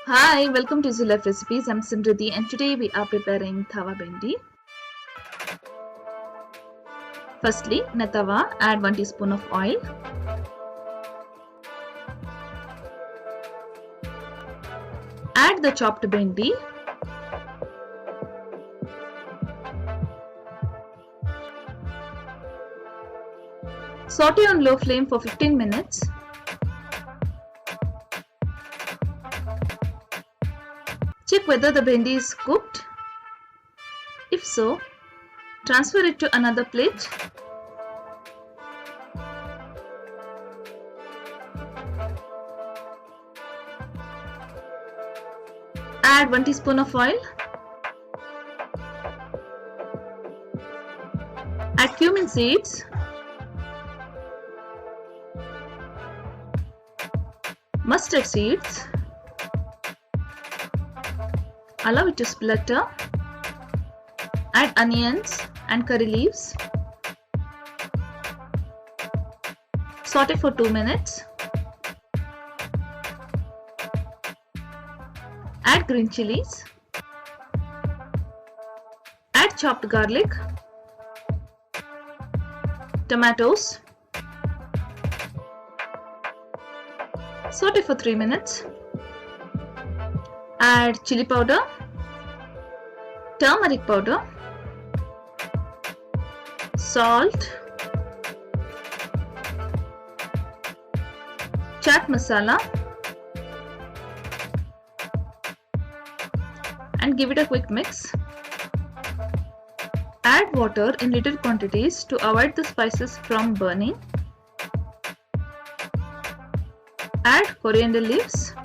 Hi, welcome to Easy Life Recipes. I'm Simriddhi and today we are preparing Tawa Bindi. Firstly, in a tawa, add 1 teaspoon of oil. Add the chopped bindi. Saute on low flame for 15 minutes. Check whether the bindi is cooked. If so, transfer it to another plate. Add 1 teaspoon of oil. Add cumin seeds. Mustard seeds. Allow it to splutter. Add onions and curry leaves. Saute for 2 minutes. Add green chilies. Add chopped garlic, tomatoes. Saute for 3 minutes. Add chilli powder, turmeric powder, salt, chaat masala, and give it a quick mix. Add water in little quantities to avoid the spices from burning. Add coriander leaves.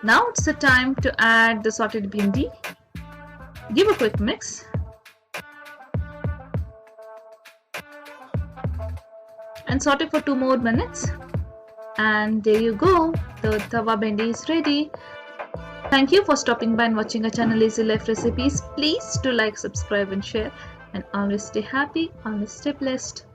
Now it's the time to add the sauteed bindi. Give a quick mix. And saute for 2 more minutes. And there you go, the Tawa Bindi is ready. Thank you for stopping by and watching our channel Easy Life Recipes. Please do like, subscribe and share. And always stay happy, always stay blessed.